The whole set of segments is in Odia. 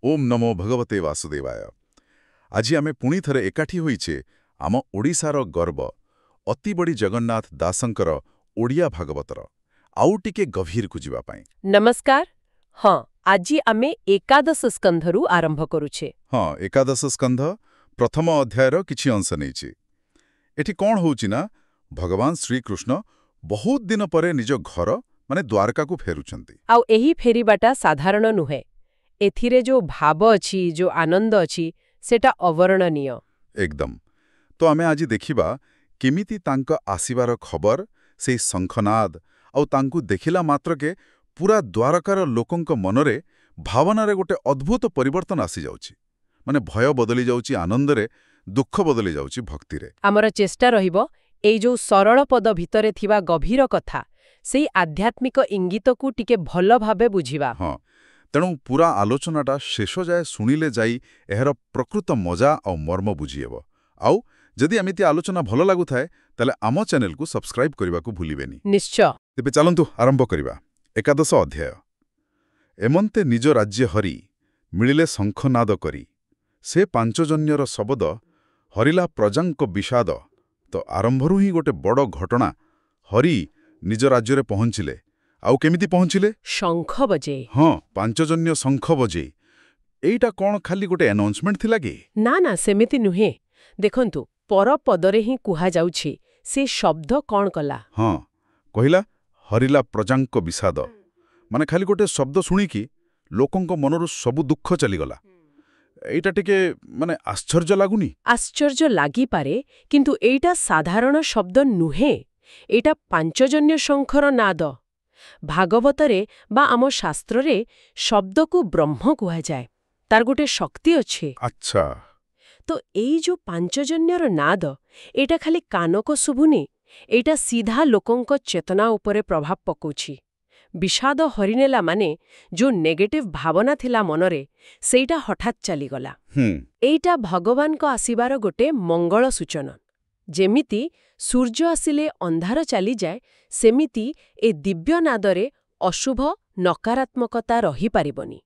ओम नमो भगवते वासुदेवाय। আজি ଆମେ ପୁଣି ଥରେ ଏକାଠି ହୋଇଛେ ଆମ ଓଡ଼ିଶାର ଗର୍ବ ଅତି ବଡ଼ି ଜଗନ୍ନାଥ ଦାସଙ୍କର ଓଡ଼ିଆ ଭାଗବତର ଆଉ ଟିକେ ଗଭୀରକୁ ଯିବା ପାଇଁ। ନମସ୍କାର। ହଁ, ଆଜି ଆମେ ଏକାଦଶ ସ୍କନ୍ଧରୁ ଆରମ୍ଭ କରୁଛେ। ହଁ, ଏକାଦଶ ସ୍କନ୍ଧ ପ୍ରଥମ ଅଧ୍ୟାୟର କିଛି ଅଂଶ ନେଇଛି। ଏଠି କ'ଣ ହେଉଛି ନା, ଭଗବାନ ଶ୍ରୀକୃଷ୍ଣ ବହୁତ ଦିନ ପରେ ନିଜ ଘର ମାନେ ଦ୍ୱାରକାକୁ ଫେରୁଛନ୍ତି। ଆଉ ଏହି ଫେରିବାଟା ସାଧାରଣ ନୁହେଁ। ଏଥିରେ ଯୋଉ ଭାବ ଅଛି, ଯୋଉ ଆନନ୍ଦ ଅଛି, ସେଟା ଅବର୍ଣ୍ଣନୀୟ। ଏକଦମ। ତ ଆମେ ଆଜି ଦେଖିବା କେମିତି ତାଙ୍କ ଆସିବାର ଖବର, ସେଇ ଶଙ୍ଖନାଦ ଆଉ ତାଙ୍କୁ ଦେଖିଲା ମାତ୍ରକେ ପୁରା ଦ୍ୱାରକାର ଲୋକଙ୍କ ମନରେ ଭାବନାରେ ଗୋଟେ ଅଦ୍ଭୁତ ପରିବର୍ତ୍ତନ ଆସିଯାଉଛି। ମାନେ ଭୟ ବଦଳି ଯାଉଛି ଆନନ୍ଦରେ, ଦୁଃଖ ବଦଳି ଯାଉଛି ଭକ୍ତିରେ। ଆମର ଚେଷ୍ଟା ରହିବ ଏଇ ଯୋଉ ସରଳ ପଦ ଭିତରେ ଥିବା ଗଭୀର କଥା, ସେଇ ଆଧ୍ୟାତ୍ମିକ ଇଙ୍ଗିତକୁ ଟିକେ ଭଲ ଭାବେ ବୁଝିବା। ହଁ, ତେଣୁ ପୁରା ଆଲୋଚନାଟା ଶେଷ ଯାଏ ଶୁଣିଲେ ଯାଇ ଏହାର ପ୍ରକୃତ ମଜା ଆଉ ମର୍ମ ବୁଝିହେବ। ଆଉ ଯଦି ଏମିତି ଆଲୋଚନା ଭଲ ଲାଗୁଥାଏ, ତାହେଲେ ଆମ ଚ୍ୟାନେଲକୁ ସବସ୍କ୍ରାଇବ୍ କରିବାକୁ ଭୁଲିବେନି। ନିଶ୍ଚୟ। ତେବେ ଚାଲନ୍ତୁ ଆରମ୍ଭ କରିବା। ଏକାଦଶ ଅଧ୍ୟାୟ। ଏମନ୍ତେ ନିଜ ରାଜ୍ୟ ହରି ମିଳିଲେ ଶଙ୍ଖନାଦ କରି, ସେ ପାଞ୍ଚଜନ୍ୟର ଶବଦ ହରିଲା ପ୍ରଜାଙ୍କ ବିଷାଦ। ତ ଆରମ୍ଭରୁ ହିଁ ଗୋଟେ ବଡ଼ ଘଟଣା। ହରି ନିଜ ରାଜ୍ୟରେ ପହଞ୍ଚିଲେ। ଆଉ କେମିତି ପହଞ୍ଚିଲେ? ଶଙ୍ଖ ବଜେଇ। ହଁ, ପାଞ୍ଚଜନ୍ୟ ଶଙ୍ଖ ବଜେଇ। ଏଇଟା କ'ଣ ଖାଲି ଗୋଟେ ଆନାଉନ୍ସମେଣ୍ଟ ଥିଲା କି? ନା, ସେମିତି ନୁହେଁ। ଦେଖନ୍ତୁ, ପରପଦରେ ହିଁ କୁହାଯାଉଛି ସେ ଶବ୍ଦ କ'ଣ କଲା। ହଁ, କହିଲା ହରିଲା ପ୍ରଜାଙ୍କ ବିଷାଦ। ମାନେ ଖାଲି ଗୋଟେ ଶବ୍ଦ ଶୁଣିକି ଲୋକଙ୍କ ମନରୁ ସବୁ ଦୁଃଖ ଚାଲିଗଲା। ଏଇଟା ଟିକେ ମାନେ ଆଶ୍ଚର୍ଯ୍ୟ ଲାଗୁନି? ଆଶ୍ଚର୍ଯ୍ୟ ଲାଗିପାରେ, କିନ୍ତୁ ଏଇଟା ସାଧାରଣ ଶବ୍ଦ ନୁହେଁ। ଏଇଟା ପାଞ୍ଚଜନ୍ୟ ଶଙ୍ଖର ନାଦ। ଭାଗବତରେ ବା ଆମ ଶାସ୍ତ୍ରରେ ଶବ୍ଦକୁ ବ୍ରହ୍ମ କୁହାଯାଏ। ତାର ଗୋଟେ ଶକ୍ତି ଅଛି। ଆଚ୍ଛା। ତ ଏଇ ଯୋଉ ପାଞ୍ଚଜନ୍ୟର ନାଦ, ଏଇଟା ଖାଲି କାନକୁ ଶୁଭୁନି, ଏଇଟା ସିଧା ଲୋକଙ୍କ ଚେତନା ଉପରେ ପ୍ରଭାବ ପକାଉଛି। ବିଷାଦ ହରିନେଲା ମାନେ ଯୋଉ ନେଗେଟିଭ ଭାବନା ଥିଲା ମନରେ, ସେଇଟା ହଠାତ୍ ଚାଲିଗଲା। ଏଇଟା ଭଗବାନଙ୍କ ଆସିବାର ଗୋଟେ ମଙ୍ଗଳ ସୂଚନା। ଯେମିତି ସୂର୍ଯ୍ୟ ଆସିଲେ ଅନ୍ଧାର ଚାଲିଯାଏ, ସେମିତି ଏ ଦିବ୍ୟନାଦରେ ଅଶୁଭ ନକାରାତ୍ମକତା ରହିପାରିବନି।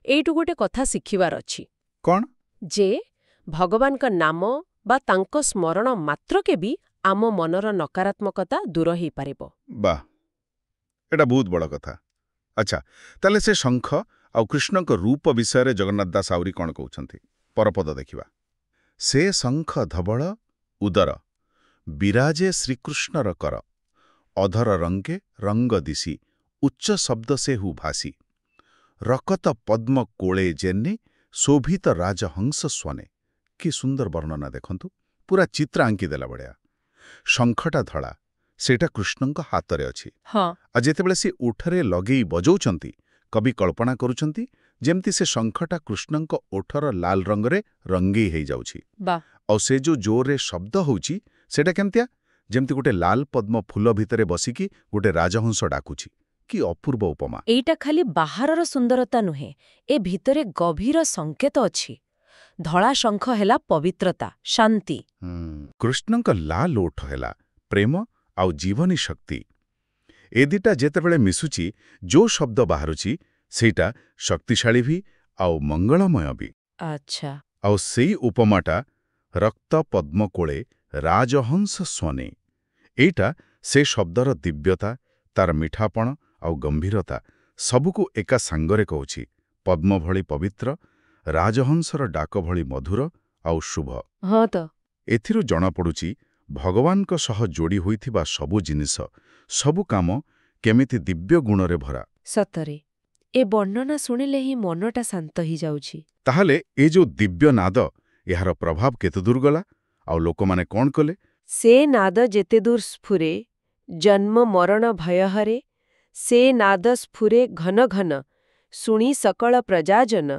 ଏଇଠୁ ଗୋଟେ କଥା ଶିଖିବାର ଅଛି। କ'ଣ? ଯେ ଭଗବାନଙ୍କ ନାମ ବା ତାଙ୍କ ସ୍ମରଣ ମାତ୍ରକେ ବି ଆମ ମନର ନକାରାତ୍ମକତା ଦୂର ହେଇପାରିବ। ବାଃ, ଏଟା ବହୁତ ବଡ଼ କଥା। ଆଚ୍ଛା, ତାହେଲେ ସେ ଶଙ୍ଖ ଆଉ କୃଷ୍ଣଙ୍କ ରୂପ ବିଷୟରେ ଜଗନ୍ନାଥ ଦାସ ଆହୁରି କ'ଣ କହୁଛନ୍ତି? ପରପଦ ଦେଖିବା। ସେ ଶଙ୍ଖ ଧବଳ ଉଦର, ବିରାଜେ ଶ୍ରୀକୃଷ୍ଣର କର, ଅଧର ରଙ୍ଗେ ରଙ୍ଗ ଦିଶି, ଉଚ୍ଚ ଶବ୍ଦ ସେ ହୁ ଭାସି, ରକତ ପଦ୍ମ କୋଳେ ଜେନେ, ଶୋଭିତ ରାଜହଂସ ସ୍ୱନେ। କି ସୁନ୍ଦର ବର୍ଣ୍ଣନା ଦେଖନ୍ତୁ, ପୁରା ଚିତ୍ର ଆଙ୍କିଦେଲା ଭଳିଆ। ଶଙ୍ଖଟା ଧଳା, ସେଇଟା କୃଷ୍ଣଙ୍କ ହାତରେ ଅଛି। ହଁ। ଆଉ ଯେତେବେଳେ ସେ ଓଠରେ ଲଗେଇ ବଜଉଛନ୍ତି, କବି କଳ୍ପନା କରୁଛନ୍ତି ଯେମିତି ସେ ଶଙ୍ଖଟା କୃଷ୍ଣଙ୍କ ଓଠର ଲାଲ ରଙ୍ଗରେ ରଙ୍ଗେଇ ହେଇଯାଉଛି। ଆଉ ସେ ଯୋଉ ଜୋରରେ ଶବ୍ଦ ହେଉଛି, ସେଇଟା କେମିତିଆ? ଯେମିତି ଗୋଟେ ଲାଲ ପଦ୍ମ ଫୁଲ ଭିତରେ ବସିକି ଗୋଟେ ରାଜହଂସ ଡାକୁଛି। କି ଅପୂର୍ବ ଉପମା! ଏଇଟା ଖାଲି ବାହାରର ସୁନ୍ଦରତା ନୁହେଁ, ଏ ଭିତରେ ଗଭୀର ସଂକେତ ଅଛି। ଧଳା ଶଙ୍ଖ ହେଲା ପବିତ୍ରତା, ଶାନ୍ତି। କୃଷ୍ଣଙ୍କ ଲାଲ ଓଠ ହେଲା ପ୍ରେମ ଆଉ ଜୀବନୀ ଶକ୍ତି। ଏ ଦିଟା ଯେତେବେଳେ ମିଶୁଛି, ଯୋଉ ଶବ୍ଦ ବାହାରୁଛି ସେଇଟା ଶକ୍ତିଶାଳୀ ବି ଆଉ ମଙ୍ଗଳମୟ ବି। ଆଚ୍ଛା। ଆଉ ସେଇ ଉପମାଟା ରକ୍ତ ପଦ୍ମକୋଳେ ରାଜହଂସ ସ୍ୱନେ, ଏଇଟା ସେ ଶବ୍ଦର ଦିବ୍ୟତା, ତାର ମିଠାପଣ ଆଉ ଗମ୍ଭୀରତା ସବୁକୁ ଏକା ସାଙ୍ଗରେ କହୁଛି। ପଦ୍ମ ଭଳି ପବିତ୍ର, ରାଜହଂସର ଡାକ ଭଳି ମଧୁର ଆଉ ଶୁଭ। ହଁ ତ। ଏଥିରୁ ଜଣାପଡ଼ୁଛି ଭଗବାନଙ୍କ ସହ ଯୋଡ଼ି ହୋଇଥିବା ସବୁ ଜିନିଷ, ସବୁ କାମ କେମିତି ଦିବ୍ୟ ଗୁଣରେ ଭରା। ସତରେ ଏ ବର୍ଣ୍ଣନା ଶୁଣିଲେ ହିଁ ମନଟା ଶାନ୍ତ ହେଇଯାଉଛି। ତାହେଲେ ଏ ଯୋଉ ଦିବ୍ୟ ନାଦ, ଏହାର ପ୍ରଭାବ କେତେ ଦୂର ଗଲା ଆଉ ଲୋକମାନେ କ'ଣ କଲେ? ସେ ନାଦ ଯେତେ ଦୂର ସ୍ଫୁରେ, ଜନ୍ମ ମରଣ ଭୟହରେ, ସେ ନାଦ ସ୍ଫୁରେ ଘନ ଘନ, ଶୁଣି ସକଳ ପ୍ରଜାଜନ,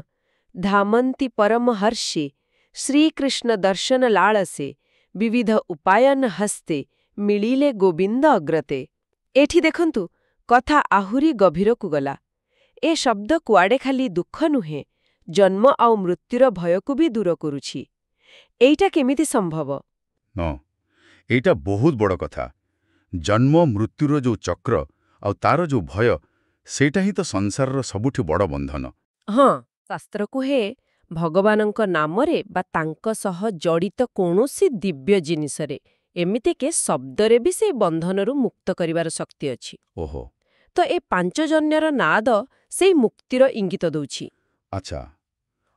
ଧାମନ୍ତି ପରମ ହର୍ଷେ, ଶ୍ରୀକୃଷ୍ଣ ଦର୍ଶନ ଲାଳସେ, ବିବିଧ ଉପାୟନ ହସ୍ତେ, ମିଳିଲେ ଗୋବିନ୍ଦ ଅଗ୍ରତେ। ଏଠି ଦେଖନ୍ତୁ, କଥା ଆହୁରି ଗଭୀରକୁ ଗଲା। ଏ ଶବ୍ଦ କୁଆଡ଼େ ଖାଲି ଦୁଃଖ ନୁହେଁ, ଜନ୍ମ ଆଉ ମୃତ୍ୟୁର ଭୟକୁ ବି ଦୂର କରୁଛି। ଏଇଟା କେମିତି ସମ୍ଭବ? ହଁ, ଏଇଟା ବହୁତ ବଡ଼ କଥା। ଜନ୍ମ ମୃତ୍ୟୁର ଯୋଉ ଚକ୍ର ଆଉ ତାର ଯୋଉ ଭୟ, ସେଇଟା ହିଁ ତ ସଂସାରର ସବୁଠୁ ବଡ଼ ବନ୍ଧନ। ହଁ, ଶାସ୍ତ୍ର କୁହେ ଭଗବାନଙ୍କ ନାମରେ ବା ତାଙ୍କ ସହ ଜଡ଼ିତ କୌଣସି ଦିବ୍ୟ ଜିନିଷରେ ଏମିତିକି ଶବ୍ଦରେ ବି ସେ ବନ୍ଧନରୁ ମୁକ୍ତ କରିବାର ଶକ୍ତି ଅଛି। ଓହୋ। ତ ଏ ପାଞ୍ଚଜନ୍ୟର ନାଦ ସେଇ ମୁକ୍ତିର ଇଙ୍ଗିତ ଦଉଛି। ଆଚ୍ଛା,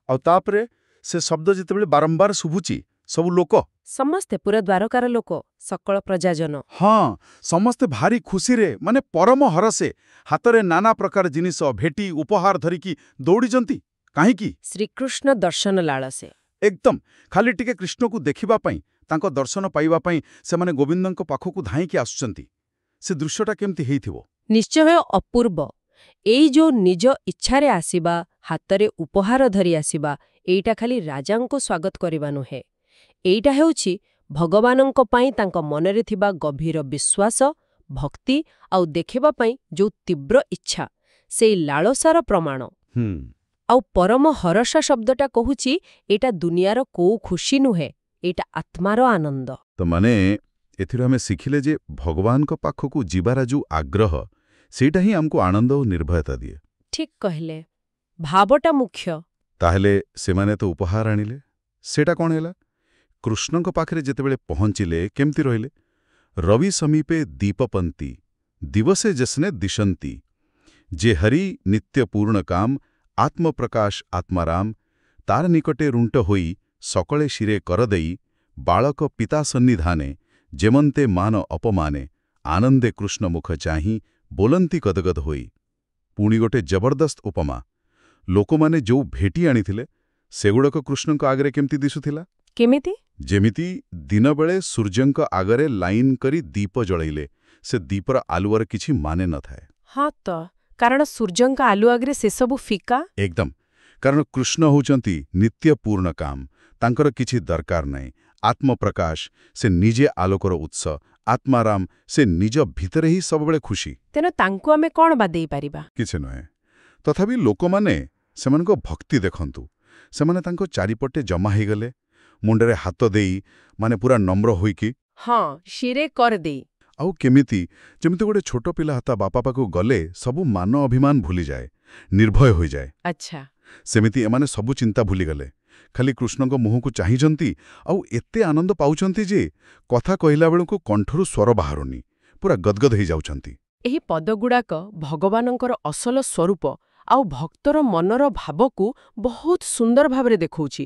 ଆଉ ତାପରେ ସେ ଶବ୍ଦ ଯେତେବେଳେ ବାରମ୍ବାର ଶୁଭୁଛି ସବୁ ଲୋକ ସମସ୍ତେ, ପୁରା ଦ୍ୱାରକାର ଲୋକ, ସକଳ ପ୍ରଜାଜନ। ହଁ, ସମସ୍ତେ ଭାରି ଖୁସିରେ ମାନେ ପରମ ହରସେ ହାତରେ ନାନା ପ୍ରକାର ଜିନିଷ ଭେଟି ଉପହାର ଧରିକି ଦୌଡ଼ିଛନ୍ତି। କାହିଁକି? ଶ୍ରୀକୃଷ୍ଣ ଦର୍ଶନ ଲାଳସେ। ଏକଦମ ଖାଲି ଟିକେ କୃଷ୍ଣକୁ ଦେଖିବା ପାଇଁ, ତାଙ୍କ ଦର୍ଶନ ପାଇବା ପାଇଁ ସେମାନେ ଗୋବିନ୍ଦଙ୍କ ପାଖକୁ ଧାଇଁକି ଆସୁଛନ୍ତି। ସେ ଦୃଶ୍ୟଟା କେମିତି ହେଇଥିବ? ନିଶ୍ଚୟ ଅପୂର୍ବ। ଏଇ ଯୋଉ ନିଜ ଇଚ୍ଛାରେ ଆସିବା, ହାତରେ ଉପହାର ଧରି ଆସିବା, ଏଇଟା ଖାଲି ରାଜାଙ୍କୁ ସ୍ୱାଗତ କରିବା ନୁହେଁ। ଏଇଟା ହେଉଛି ଭଗବାନଙ୍କ ପାଇଁ ତାଙ୍କ ମନରେ ଥିବା ଗଭୀର ବିଶ୍ୱାସ, ଭକ୍ତି ଆଉ ଦେଖିବା ପାଇଁ ଯୋଉ ତୀବ୍ର ଇଚ୍ଛା, ସେଇ ଲାଳସାର ପ୍ରମାଣ। ଆଉ ପରମ ହରଷ ଶବ୍ଦଟା କହୁଛି ଏଇଟା ଦୁନିଆର କୋଉ ଖୁସି ନୁହେଁ, ଏଇଟା ଆତ୍ମାର ଆନନ୍ଦ। ତ ମାନେ ଏଥିରୁ ଆମେ ଶିଖିଲେ ଯେ ଭଗବାନଙ୍କ ପାଖକୁ ଯିବାର ଯୋଉ ଆଗ୍ରହ, ସେଇଟା ହିଁ ଆମକୁ ଆନନ୍ଦ ଓ ନିର୍ଭୟତା ଦିଏ। ଠିକ୍ କହିଲେ, ଭାବଟା ମୁଖ୍ୟ। ତାହେଲେ ସେମାନେ ତ ଉପହାର ଆଣିଲେ, ସେଇଟା କ'ଣ ହେଲା? କୃଷ୍ଣଙ୍କ ପାଖରେ ଯେତେବେଳେ ପହଞ୍ଚିଲେ କେମିତି ରହିଲେ? ରବି ସମୀପେ ଦୀପପନ୍ତି ଦିବସେ ଜସ୍ନେ ଦିଶନ୍ତି ଯେ ହରି ନିତ୍ୟ ପୂର୍ଣ୍ଣ କାମ ଆତ୍ମପ୍ରକାଶ ଆତ୍ମାରାମ ତାର ନିକଟେ ରୁଣ୍ଟ ହୋଇ ସକଳେ ଶିରେ କରଦେଇ ବାଳକ ପିତା ସନ୍ନିଧାନେ ଯେମନ୍ତେ ମାନ ଅପମାନେ ଆନନ୍ଦେ କୃଷ୍ଣ ମୁଖ ଚାହିଁ ବୋଲନ୍ତି ଗଦଗଦ ହୋଇ। ପୁଣି ଗୋଟେ ଜବରଦସ୍ତ ଉପମା। ଲୋକମାନେ ଯୋଉ ଭେଟି ଆଣିଥିଲେ ସେଗୁଡ଼ାକ କୃଷ୍ଣଙ୍କ ଆଗରେ କେମିତି ଦିଶୁଥିଲା? କେମିତି? ଯେମିତି ଦିନବେଳେ ସୂର୍ଯ୍ୟଙ୍କ ଆଗରେ ଲାଇନ୍ କରି ଦୀପ ଜଳେଇଲେ ସେ ଦୀପର ଆଲୁଅର କିଛି ମାନେ ନଥାଏ। ହଁ ତ, କାରଣ ସୂର୍ଯ୍ୟଙ୍କ ଆଲୁଅ ଆଗରେ ସେସବୁ ଫିକା। ଏକଦମ, କାରଣ କୃଷ୍ଣ ହେଉଛନ୍ତି ନିତ୍ୟ ପୂର୍ଣ୍ଣ କାମ, ତାଙ୍କର କିଛି ଦରକାର ନାହିଁ। ଆତ୍ମପ୍ରକାଶ, ସେ ନିଜେ ଆଲୋକର ଉତ୍ସ। ଆତ୍ମାରାମ, ସେ ନିଜ ଭିତରେ ହିଁ ସବୁବେଳେ ଖୁସି। ତେଣୁ ତାଙ୍କୁ ଆମେ କ'ଣ ବା ଦେଇପାରିବା? କିଛି ନୁହେଁ। ତଥାପି ଲୋକମାନେ ସେମାନଙ୍କ ଭକ୍ତି ଦେଖନ୍ତୁ। ସେମାନେ ତାଙ୍କ ଚାରିପଟେ ଜମା ହେଇଗଲେ, ମୁଣ୍ଡରେ ହାତ ଦେଇ, ମାନେ ପୁରା ନମ୍ର ହୋଇକି। ହଁ, ଶିରେ କରିଦେଇ। ଆଉ କେମିତି ଯେମିତି ଗୋଟେ ଛୋଟ ପିଲା ତା ବାପା ପାଖକୁ ଗଲେ ସବୁ ମାନ ଅଭିମାନ ଭୁଲିଯାଏ, ନିର୍ଭୟ ହୋଇଯାଏ। ଆଚ୍ଛା। ସେମିତି ଏମାନେ ସବୁ ଚିନ୍ତା ଭୁଲିଗଲେ, ଖାଲି କୃଷ୍ଣଙ୍କ ମୁହଁକୁ ଚାହିଁଛନ୍ତି ଆଉ ଏତେ ଆନନ୍ଦ ପାଉଛନ୍ତି ଯେ କଥା କହିଲା ବେଳକୁ କଣ୍ଠରୁ ସ୍ୱର ବାହାରୁନି, ପୁରା ଗଦଗଦ ହେଇଯାଉଛନ୍ତି। ଏହି ପଦଗୁଡ଼ାକ ଭଗବାନଙ୍କର ଅସଲ ସ୍ୱରୂପ ଆଉ ଭକ୍ତର ମନର ଭାବକୁ ବହୁତ ସୁନ୍ଦର ଭାବରେ ଦେଖଉଛି।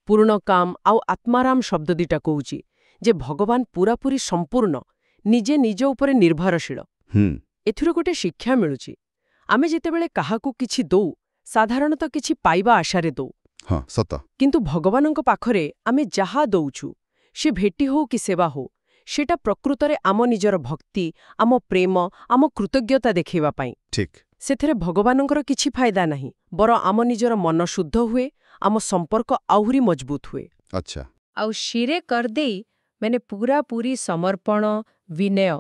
ପୂର୍ଣ୍ଣ କାମ ଆଉ ଆତ୍ମାରାମ ଶବ୍ଦ ଦିଟା କହୁଛି ଯେ ଭଗବାନ ପୂରାପୂରି ସମ୍ପୂର୍ଣ୍ଣ, ନିଜେ ନିଜ ଉପରେ ନିର୍ଭରଶୀଳ। ଏଥିରୁ ଗୋଟେ ଶିକ୍ଷା ମିଳୁଛି। ଆମେ ଯେତେବେଳେ କାହାକୁ କିଛି ଦଉ, ସାଧାରଣତଃ କିଛି ପାଇବା ଆଶାରେ ଦଉ। ହଁ, ସତ। କିନ୍ତୁ ଭଗବାନଙ୍କ ପାଖରେ ଆମେ ଯାହା ଦଉଛୁ, ସେ ଭେଟି ହଉ କି ସେବା ହଉ, ସେଟା ପ୍ରକୃତରେ ଆମ ନିଜର ଭକ୍ତି, ଆମ ପ୍ରେମ, ଆମ କୃତଜ୍ଞତା ଦେଖାଇବା ପାଇଁ। ଠିକ୍। ସେଥିରେ ଭଗବାନଙ୍କର କିଛି ଫାଇଦା ନାହିଁ, ବରଂ ଆମ ନିଜର ମନ ଶୁଦ୍ଧ ହୁଏ, ଆମ ସମ୍ପର୍କ ଆହୁରି ମଜବୁତ ହୁଏ। ଆଚ୍ଛା। ଆଉ ଶିରେ କରିଦେଇ ମାନେ ପୁରାପୁରି ସମର୍ପଣ, ବିନୟ।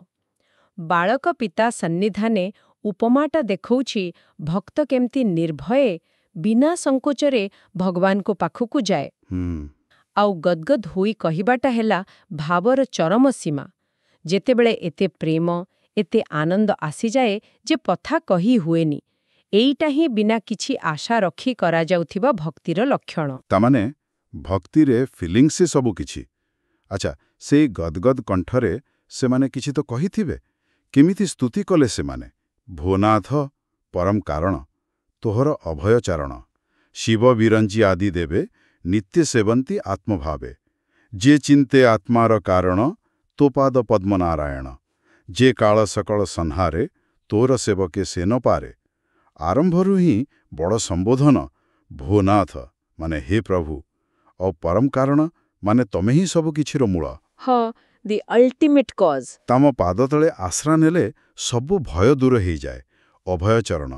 ବାଳକ ପିତା ସନ୍ନିଧାନେ ଉପମାଟା ଦେଖଉଛି ଭକ୍ତ କେମିତି ନିର୍ଭୟେ, ବିନା ସଂକୋଚରେ ଭଗବାନଙ୍କ ପାଖକୁ ଯାଏ। ଆଉ ଗଦଗଦ ହୋଇ କହିବାଟା ହେଲା ଭାବର ଚରମ ସୀମା। ଯେତେବେଳେ ଏତେ ପ୍ରେମ, ଏତେ ଆନନ୍ଦ ଆସିଯାଏ ଯେ କଥା କହି ହୁଏନି। ଏଇଟା ହିଁ ବିନା କିଛି ଆଶା ରଖି କରାଯାଉଥିବା ଭକ୍ତିର ଲକ୍ଷଣ। ତାମାନେ ଭକ୍ତିରେ ଫିଲିଂସ୍ ସବୁ କିଛି। ଆଚ୍ଛା, ସେଇ ଗଦଗଦ କଣ୍ଠରେ ସେମାନେ କିଛି ତ କହିଥିବେ। କେମିତି ସ୍ତୁତି କଲେ ସେମାନେ? ଭୁବନାଥ ପରମ କାରଣ, ତୋହର ଅଭୟ ଚାରଣ, ଶିବ ବିରଞ୍ଚି ଆଦି ଦେବେ, ନିତ୍ୟ ସେବନ୍ତି ଆତ୍ମଭାବେ। ଯେ ଚିନ୍ତେ ଆତ୍ମାର କାରଣ, ତୋ ପାଦ ପଦ୍ମନାରାୟଣ। ଯେ କାଳ ସକଳ ସଂହାରେ, ତୋର ସେବକେ ସେ ନ ପାରେ। ଆରମ୍ଭରୁ ହିଁ ବଡ଼ ସମ୍ବୋଧନ, ଭୁବନାଥ ମାନେ ହେ ପ୍ରଭୁ, ଆଉ ପରମ କାରଣ ମାନେ ତମେ ହିଁ ସବୁ କିଛିର ମୂଳ। ହଁ, ଦି ଅଲ୍ଟିମେଟ୍ କଜ୍। ତମ ପାଦ ତଳେ ଆଶ୍ରା ନେଲେ ସବୁ ଭୟ ଦୂର ହେଇଯାଏ। ଅଭୟ ଚରଣ।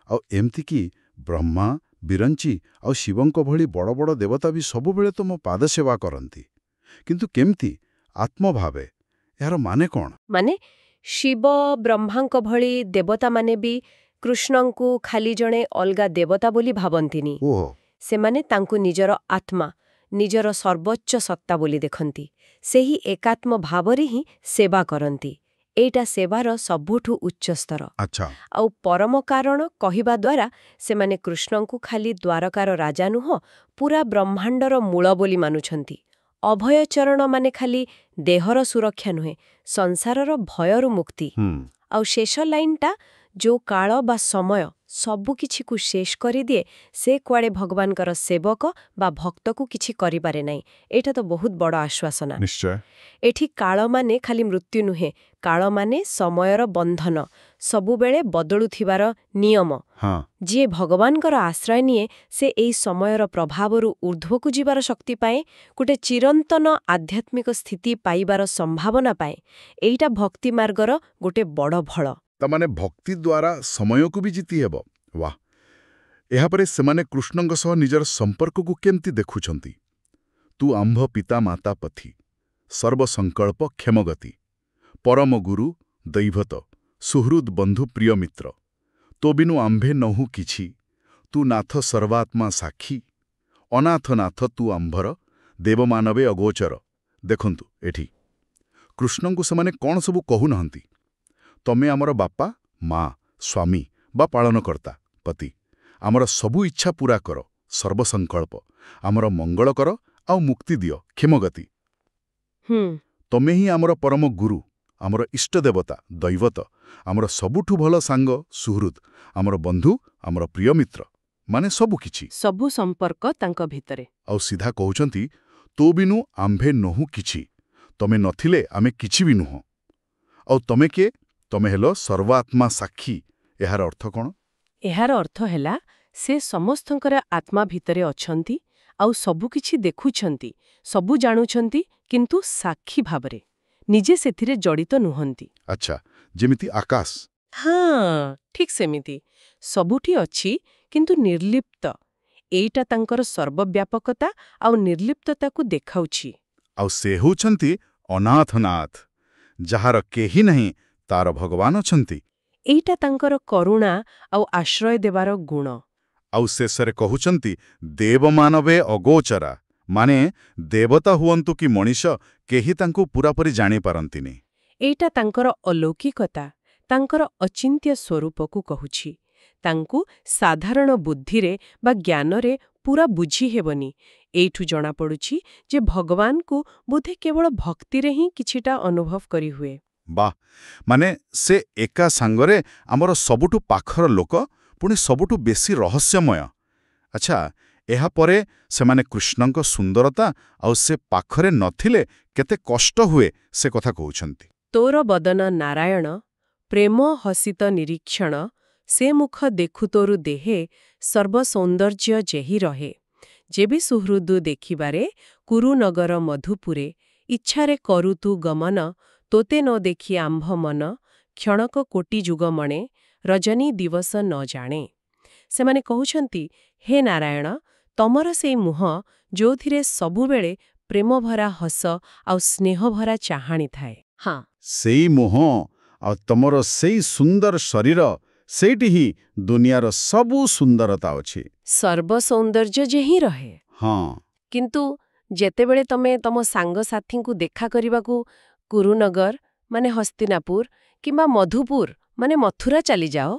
ଆଉ ଏମିତିକି ବ୍ରହ୍ମା, ବିରଞ୍ଚି ଆଉ ଶିବଙ୍କ ଭଳି ବଡ଼ ବଡ଼ ଦେବତା ବି ସବୁବେଳେ ତମ ପାଦ ସେବା କରନ୍ତି। କିନ୍ତୁ କେମିତି? ଆତ୍ମଭାବେ। ଏହାର ମାନେ କ'ଣ? ମାନେ ଶିବ, ବ୍ରହ୍ମାଙ୍କ ଭଳି ଦେବତାମାନେ ବି କୃଷ୍ଣଙ୍କୁ ଖାଲି ଜଣେ ଅଲଗା ଦେବତା ବୋଲି ଭାବନ୍ତିନି। ସେମାନେ ତାଙ୍କୁ ନିଜର ଆତ୍ମା, ନିଜର ସର୍ବୋଚ୍ଚ ସତ୍ତା ବୋଲି ଦେଖନ୍ତି। ସେହି ଏକାତ୍ମ ଭାବରେ ହିଁ ସେବା କରନ୍ତି। ଏଇଟା ସେବାର ସବୁଠୁ ଉଚ୍ଚସ୍ତର। ଆଚ୍ଛା। ଆଉ ପରମ କାରଣ କହିବା ଦ୍ୱାରା ସେମାନେ କୃଷ୍ଣଙ୍କୁ ଖାଲି ଦ୍ୱାରକାର ରାଜା ନୁହଁ, ପୁରା ବ୍ରହ୍ମାଣ୍ଡର ମୂଳ ବୋଲି ମାନୁଛନ୍ତି। ଅଭୟଚରଣ ମାନେ ଖାଲି ଦେହର ସୁରକ୍ଷା ନୁହେଁ, ସଂସାରର ଭୟରୁ ମୁକ୍ତି। ଆଉ ଶେଷ ଲାଇନଟା, ଯୋଉ କାଳ ବା ସମୟ ସବୁକିଛିକୁ ଶେଷ କରିଦିଏ, ସେ କୁଆଡ଼େ ଭଗବାନଙ୍କର ସେବକ ବା ଭକ୍ତକୁ କିଛି କରିପାରେ ନାହିଁ। ଏଇଟା ତ ବହୁତ ବଡ଼ ଆଶ୍ୱାସନା। ନିଶ୍ଚୟ। ଏଠି କାଳ ମାନେ ଖାଲି ମୃତ୍ୟୁ ନୁହେଁ, କାଳ ମାନେ ସମୟର ବନ୍ଧନ, ସବୁବେଳେ ବଦଳୁଥିବାର ନିୟମ। ଯିଏ ଭଗବାନଙ୍କର ଆଶ୍ରୟ ନିଏ, ସେ ଏଇ ସମୟର ପ୍ରଭାବରୁ ଊର୍ଦ୍ଧ୍ୱକୁ ଯିବାର ଶକ୍ତି ପାଏ, ଗୋଟେ ଚିରନ୍ତନ ଆଧ୍ୟାତ୍ମିକ ସ୍ଥିତି ପାଇବାର ସମ୍ଭାବନା ପାଏ। ଏଇଟା ଭକ୍ତି ମାର୍ଗର ଗୋଟେ ବଡ଼ ଫଳ। ତାମାନେ ଭକ୍ତି ଦ୍ୱାରା ସମୟକୁ ବି ଜିତି ହେବ। ୱାଃ! ଏହାପରେ ସେମାନେ କୃଷ୍ଣଙ୍କ ସହ ନିଜର ସମ୍ପର୍କକୁ କେମିତି ଦେଖୁଛନ୍ତି? ତୁ ଆମ୍ଭ ପିତା ମାତା ପଥି, ସର୍ବସଂକଳ୍ପ କ୍ଷମଗତି, ପରମ ଗୁରୁ ଦୈଭତ, ସୁହୃଦ୍ ବନ୍ଧୁ ପ୍ରିୟ ମିତ୍ର, ତୋ ବିନୁ ଆମ୍ଭେ ନହୁଁ କିଛି, ତୁ ନାଥ ସର୍ବାତ୍ମା ସାକ୍ଷୀ, ଅନାଥ ନାଥ ତୁ ଆମ୍ଭର, ଦେବମାନବେ ଅଗୋଚର। ଦେଖନ୍ତୁ ଏଠି କୃଷ୍ଣଙ୍କୁ ସେମାନେ କ'ଣ ସବୁ କହୁନାହାନ୍ତି? ତମେ ଆମର ବାପା, ମା, ସ୍ୱାମୀ ବା ପାଳନକର୍ତ୍ତା, ପତି, ଆମର ସବୁ ଇଚ୍ଛା ପୂରା କର, ସର୍ବସଂକଳ୍ପ, ଆମର ମଙ୍ଗଳ କର ଆଉ ମୁକ୍ତି ଦିଅ, କ୍ଷମଗତି। ତମେ ହିଁ ଆମର ପରମ ଗୁରୁ, ଆମର ଇଷ୍ଟଦେବତା, ଦୈବତ, ଆମର ସବୁଠୁ ଭଲ ସାଙ୍ଗ, ସୁହୃଦ୍, ଆମର ବନ୍ଧୁ, ଆମର ପ୍ରିୟ ମିତ୍ର, ମାନେ ସବୁ କିଛି। ସବୁ ସମ୍ପର୍କ ତାଙ୍କ ଭିତରେ। ଆଉ ସିଧା କହୁଛନ୍ତି, ତୋ ବିନୁ ଆମ୍ଭେ ନୋହୁଁ କିଛି, ତମେ ନଥିଲେ ଆମେ କିଛି ବି ନୁହଁ। ଆଉ ତମେ କିଏ? ତମେ ହେଲ ସର୍ବାତ୍ମା ସାକ୍ଷୀ। ଏହାର ଅର୍ଥ କ'ଣ? ଏହାର ଅର୍ଥ ହେଲା, ସେ ସମସ୍ତଙ୍କର ଆତ୍ମା ଭିତରେ ଅଛନ୍ତି, ଆଉ ସବୁକିଛି ଦେଖୁଛନ୍ତି, ସବୁ ଜାଣୁଛନ୍ତି, କିନ୍ତୁ ସାକ୍ଷୀ ଭାବରେ, ନିଜେ ସେଥିରେ ଜଡ଼ିତ ନୁହନ୍ତି। ଆଚ୍ଛା, ଯେମିତି ଆକାଶ। ଠିକ୍ ସେମିତି। ସବୁଠି ଅଛି, କିନ୍ତୁ ନିର୍ଲିପ୍ତ। ଏଇଟା ତାଙ୍କର ସର୍ବବ୍ୟାପକତା ଆଉ ନିର୍ଲିପ୍ତତାକୁ ଦେଖାଉଛି। ଆଉ ସେ ହେଉଛନ୍ତି ଅନାଥନାଥ, ଯାହାର କେହି ନାହିଁ, ତାର ଭଗବାନ ଅଛନ୍ତି। ଏଇଟା ତାଙ୍କର କରୁଣା ଆଉ ଆଶ୍ରୟ ଦେବାର ଗୁଣ। ଆଉ ଶେଷରେ କହୁଛନ୍ତି, ଦେବମାନବେ ଅଗୋଚରା, ମାନେ ଦେବତା ହୁଅନ୍ତୁ କି ମଣିଷ, କେହି ତାଙ୍କୁ ପୂରାପରି ଜାଣିପାରନ୍ତିନି। ଏଇଟା ତାଙ୍କର ଅଲୌକିକତା, ତାଙ୍କର ଅଚିନ୍ତ୍ୟ ସ୍ୱରୂପକୁ କହୁଛି। ତାଙ୍କୁ ସାଧାରଣ ବୁଦ୍ଧିରେ ବା ଜ୍ଞାନରେ ପୁରା ବୁଝି ହେବନି। ଏଇଠୁ ଜଣାପଡ଼ୁଛି ଯେ ଭଗବାନଙ୍କୁ ବୋଧେ କେବଳ ଭକ୍ତିରେ ହିଁ କିଛିଟା ଅନୁଭବ କରିହୁଏ। ବାଃ! ମାନେ ସେ ଏକା ସାଙ୍ଗରେ ଆମର ସବୁଠୁ ପାଖର ଲୋକ, ପୁଣି ସବୁଠୁ ବେଶୀ ରହସ୍ୟମୟ। ଆଚ୍ଛା, ଏହାପରେ ସେମାନେ କୃଷ୍ଣଙ୍କ ସୁନ୍ଦରତା ଆଉ ସେ ପାଖରେ ନଥିଲେ କେତେ କଷ୍ଟ ହୁଏ ସେ କଥା କହୁଛନ୍ତି। ତୋର ବଦନ ନାରାୟଣ, ପ୍ରେମ ହସିତ ନିରୀକ୍ଷଣ, ସେ ମୁଖ ଦେଖୁ ତୋରୁ ଦେହେ, ସର୍ବସୌନ୍ଦର୍ଯ୍ୟ ଯେହି ରହେ। ଯେବି ସୁହୃଦୁ ଦେଖିବାରେ, କୁରୁନଗର ମଧୁପୁରେ, ଇଚ୍ଛାରେ କରୁ ତୁ ଗମନ, ତୋତେ ନ ଦେଖି ଆମ୍ଭ ମନ, କ୍ଷଣକ କୋଟି ଯୁଗ ମଣେ, ରଜନୀ ଦିବସ ନ ଜାଣେ। ସେମାନେ କହୁଛନ୍ତି, ହେ ନାରାୟଣ, ତମର ସେଇ ମୁହଁ, ଯୋଉଥିରେ ସବୁବେଳେ ପ୍ରେମଭରା ହସ ଆଉ ସ୍ନେହଭରା ଚାହାଣି ଥାଏ। ସେଇ ମୁହଁ ଆଉ ତମର ସେଇ ସୁନ୍ଦର ଶରୀର, ସେଇଠି ହିଁ ଦୁନିଆର ସବୁ ସୁନ୍ଦରତା ଅଛି। ସର୍ବସୌନ୍ଦର୍ଯ୍ୟ ଯେ ହିଁ ରହେ। କିନ୍ତୁ ଯେତେବେଳେ ତମେ ତମ ସାଙ୍ଗସାଥୀଙ୍କୁ ଦେଖା କରିବାକୁ କୁରୁନଗର ମାନେ ହସ୍ତିନାପୁର କିମ୍ବା ମଧୁପୁର ମାନେ ମଥୁରା ଚାଲିଯାଅ,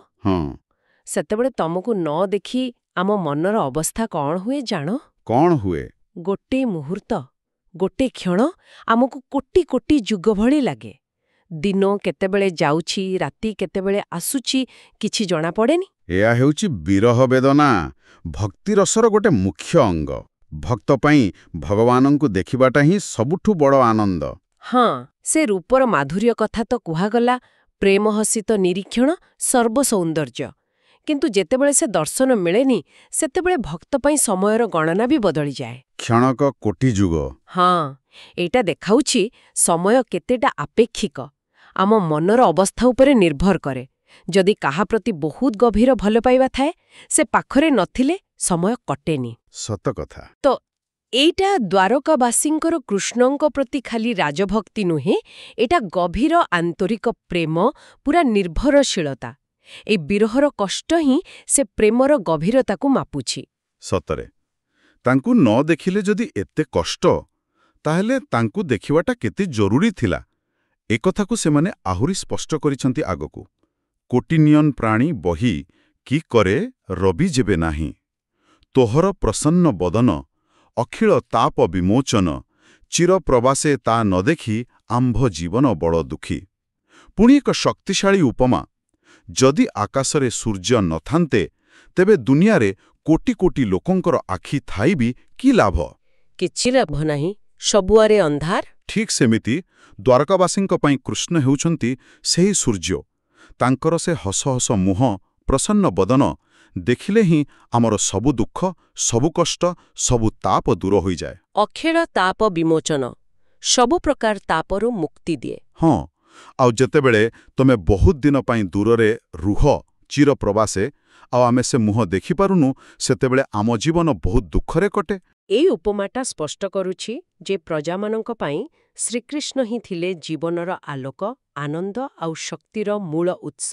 ସେତେବେଳେ ତମକୁ ନ ଦେଖି ଆମ ମନର ଅବସ୍ଥା କ'ଣ ହୁଏ ଜାଣ? କ'ଣ ହୁଏ? ଗୋଟେ ମୁହୂର୍ତ୍ତ, ଗୋଟେ କ୍ଷଣ ଆମକୁ କୋଟି କୋଟି ଯୁଗ ଭଳି ଲାଗେ। ଦିନ କେତେବେଳେ ଯାଉଛି, ରାତି କେତେବେଳେ ଆସୁଛି, କିଛି ଜଣାପଡ଼େନି। ଏହା ହେଉଛି ବିରହ ବେଦନା, ଭକ୍ତିରସର ଗୋଟେ ମୁଖ୍ୟ ଅଙ୍ଗ। ଭକ୍ତ ପାଇଁ ଭଗବାନଙ୍କୁ ଦେଖିବାଟା ହିଁ ସବୁଠୁ ବଡ଼ ଆନନ୍ଦ। ସେ ରୂପର ମାଧୁର୍ଯ୍ୟ କଥା ତ କୁହାଗଲା, ପ୍ରେମ ହସିତ ନିରୀକ୍ଷଣ, ସର୍ବସୌନ୍ଦର୍ଯ୍ୟ। କିନ୍ତୁ ଯେତେବେଳେ ସେ ଦର୍ଶନ ମିଳେନି, ସେତେବେଳେ ଭକ୍ତ ପାଇଁ ସମୟର ଗଣନା ବି ବଦଳିଯାଏ। କ୍ଷଣକ କୋଟି ଯୁଗ। ଏଇଟା ଦେଖାଉଛି ସମୟ କେତେଟା ଆପେକ୍ଷିକ, ଆମ ମନର ଅବସ୍ଥା ଉପରେ ନିର୍ଭର କରେ। ଯଦି କାହା ପ୍ରତି ବହୁତ ଗଭୀର ଭଲ ପାଇବା ଥାଏ, ସେ ପାଖରେ ନଥିଲେ ସମୟ କଟେନି। ସତ କଥା। ତ ଏଇଟା ଦ୍ୱାରକାବାସୀଙ୍କର କୃଷ୍ଣଙ୍କ ପ୍ରତି ଖାଲି ରାଜଭକ୍ତି ନୁହେଁ, ଏଇଟା ଗଭୀର ଆନ୍ତରିକ ପ୍ରେମ, ପୁରା ନିର୍ଭରଶୀଳତା। ଏଇ ବିରହର କଷ୍ଟ ହିଁ ସେ ପ୍ରେମର ଗଭୀରତାକୁ ମାପୁଛି। ସତରେ, ତାଙ୍କୁ ନ ଦେଖିଲେ ଯଦି ଏତେ କଷ୍ଟ, ତାହେଲେ ତାଙ୍କୁ ଦେଖିବାଟା କେତେ ଜରୁରୀ ଥିଲା। ଏକଥାକୁ ସେମାନେ ଆହୁରି ସ୍ପଷ୍ଟ କରିଛନ୍ତି ଆଗକୁ। କୋଟିନିୟନ ପ୍ରାଣୀ ବହି କି କରେ ରବି ଯେବେ ନାହିଁ, ତୋହର ପ୍ରସନ୍ନ ବଦନ, ଅଖିଳ ତାପ ବିମୋଚନ, ଚିର ପ୍ରବାସେ ତା ନ ଦେଖି ଆମ୍ଭ ଜୀବନ ବଡ଼ ଦୁଃଖୀ। ପୁଣି ଏକ ଶକ୍ତିଶାଳୀ ଉପମା, ଯଦି ଆକାଶରେ ସୂର୍ଯ୍ୟ ନଥାନ୍ତେ ତେବେ ଦୁନିଆରେ କୋଟି କୋଟି ଲୋକଙ୍କର ଆଖି ଥାଇ ବି କି ଲାଭ? କିଛି ଲାଭ ନାହିଁ, ସବୁଆରେ ଅନ୍ଧାର। ଠିକ୍ ସେମିତି ଦ୍ୱାରକାବାସୀଙ୍କ ପାଇଁ କୃଷ୍ଣ ହେଉଛନ୍ତି ସେହି ସୂର୍ଯ୍ୟ। ତାଙ୍କର ସେ ହସ ହସ ମୁହଁ, ପ୍ରସନ୍ନ ବଦନ ଦେଖିଲେ ହିଁ ଆମର ସବୁ ଦୁଃଖ, ସବୁ କଷ୍ଟ, ସବୁ ତାପ ଦୂର ହୋଇଯାଏ। ଅଖିଳ ତାପ ବିମୋଚନ, ସବୁ ପ୍ରକାର ତାପରୁ ମୁକ୍ତି ଦିଏ। ହଁ, ଆଉ ଯେତେବେଳେ ତମେ ବହୁତ ଦିନ ପାଇଁ ଦୂରରେ ରୁହ ଚିର ପ୍ରବାସେ, ଆଉ ଆମେ ସେ ମୁହଁ ଦେଖିପାରୁନୁ, ସେତେବେଳେ ଆମ ଜୀବନ ବହୁତ ଦୁଃଖରେ କଟେ। ଏଇ ଉପମାଟା ସ୍ପଷ୍ଟ କରୁଛି ଯେ ପ୍ରଜାମାନଙ୍କ ପାଇଁ ଶ୍ରୀକୃଷ୍ଣ ହିଁ ଥିଲେ ଜୀବନର ଆଲୋକ, ଆନନ୍ଦ ଆଉ ଶକ୍ତିର ମୂଳ ଉତ୍ସ।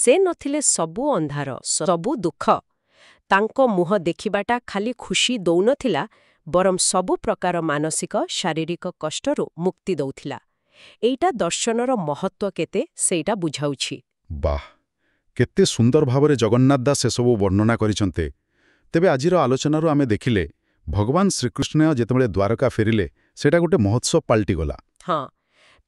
ସେ ନଥିଲେ ସବୁ ଅନ୍ଧାର, ସବୁ ଦୁଃଖ। ତାଙ୍କ ମୁହଁ ଦେଖିବାଟା ଖାଲି ଖୁସି ଦଉନଥିଲା, ବରଂ ସବୁ ପ୍ରକାର ମାନସିକ, ଶାରୀରିକ କଷ୍ଟରୁ ମୁକ୍ତି ଦଉଥିଲା। ଏଇଟା ଦର୍ଶନର ମହତ୍ତ୍ୱ କେତେ ସେଇଟା ବୁଝାଉଛି। ବାଃ, କେତେ ସୁନ୍ଦର ଭାବରେ ଜଗନ୍ନାଥ ଦାସ ସେସବୁ ବର୍ଣ୍ଣନା କରିଛନ୍ତି। ତେବେ ଆଜିର ଆଲୋଚନାରୁ ଆମେ ଦେଖିଲେ ଭଗବାନ ଶ୍ରୀକୃଷ୍ଣ ଯେତେବେଳେ ଦ୍ୱାରକା ଫେରିଲେ, ସେଇଟା ଗୋଟେ ମହୋତ୍ସବ ପାଲଟିଗଲା। ହଁ,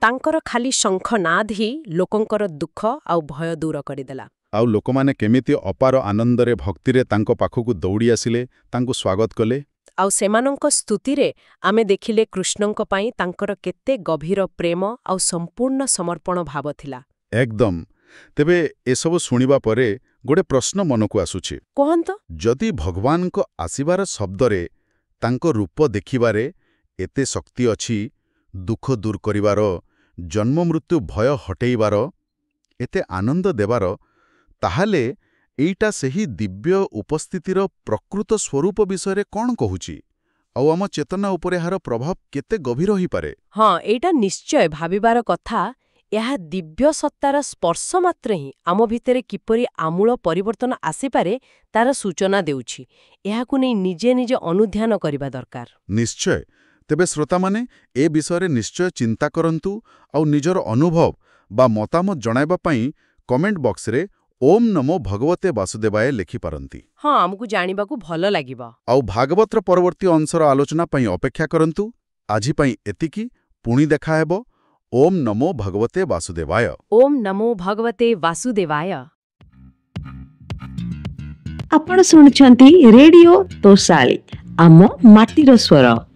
ତାଙ୍କର ଖାଲି ଶଙ୍ଖନାଦ ହିଁ ଲୋକଙ୍କର ଦୁଃଖ ଆଉ ଭୟ ଦୂର କରିଦେଲା। ଆଉ ଲୋକମାନେ କେମିତି ଅପାର ଆନନ୍ଦରେ, ଭକ୍ତିରେ ତାଙ୍କ ପାଖକୁ ଦୌଡ଼ି ଆସିଲେ, ତାଙ୍କୁ ସ୍ୱାଗତ କଲେ। ଆଉ ସେମାନଙ୍କ ସ୍ତୁତିରେ ଆମେ ଦେଖିଲେ କୃଷ୍ଣଙ୍କ ପାଇଁ ତାଙ୍କର କେତେ ଗଭୀର ପ୍ରେମ ଆଉ ସମ୍ପୂର୍ଣ୍ଣ ସମର୍ପଣ ଭାବ ଥିଲା। ଏକଦମ୍। ତେବେ ଏସବୁ ଶୁଣିବା ପରେ ଗୋଟେ ପ୍ରଶ୍ନ ମନକୁ ଆସୁଛି। କହନ୍ତ, ଯଦି ଭଗବାନଙ୍କ ଆସିବାର ଶବ୍ଦରେ, ତାଙ୍କ ରୂପ ଦେଖିବାରେ ଏତେ ଶକ୍ତି ଅଛି, ଦୁଃଖ ଦୂର କରିବାର, ଜନ୍ମ ମୃତ୍ୟୁ ଭୟ ହଟେଇବାର, ଏତେ ଆନନ୍ଦ ଦେବାର, ତାହେଲେ ଏଇଟା ସେହି ଦିବ୍ୟ ଉପସ୍ଥିତିର ପ୍ରକୃତ ସ୍ୱରୂପ ବିଷୟରେ କ'ଣ କହୁଛି? ଆଉ ଆମ ଚେତନା ଉପରେ ଏହାର ପ୍ରଭାବ କେତେ ଗଭୀର ହୋଇପାରେ? ହଁ, ଏଇଟା ନିଶ୍ଚୟ ଭାବିବାର କଥା। ଏହା ଦିବ୍ୟ ସତ୍ତାର ସ୍ପର୍ଶ ମାତ୍ରେ ହିଁ ଆମ ଭିତରେ କିପରି ଆମୂଳ ପରିବର୍ତ୍ତନ ଆସିପାରେ ତାର ସୂଚନା ଦେଉଛି। ଏହାକୁ ନେଇ ନିଜେ ନିଜେ ଅନୁଧ୍ୟାନ କରିବା ଦରକାର। ନିଶ୍ଚୟ। ତେବେ ଶ୍ରୋତାମାନେ ଏ ବିଷୟରେ ନିଶ୍ଚୟ ଚିନ୍ତା କରନ୍ତୁ, ଆଉ ନିଜର ଅନୁଭବ ବା ମତାମତ ଜଣାଇବା ପାଇଁ କମେଣ୍ଟ ବକ୍ସରେ ଓମ୍ ନମୋ ଭଗବତେ ବାସୁଦେବାୟ ଲେଖିପାରନ୍ତି। ହଁ, ଆମକୁ ଜାଣିବାକୁ ଭଲ ଲାଗିବ। ଆଉ ଭାଗବତର ପରବର୍ତ୍ତୀ ଅଂଶର ଆଲୋଚନା ପାଇଁ ଅପେକ୍ଷା କରନ୍ତୁ। ଆଜି ପାଇଁ ଏତିକି, ପୁଣି ଦେଖାହେବ। ଓମ୍ ନମୋ ଭଗବତେ ବାସୁଦେବାୟ। ଓମ୍ ନମୋ ଭଗବତେ ବାସୁଦେବାୟ। ଆପଣ ଶୁଣୁଛନ୍ତି ରେଡିଓ ତୋଷାଳୀ, ଆମ ମାଟିର ସ୍ୱର।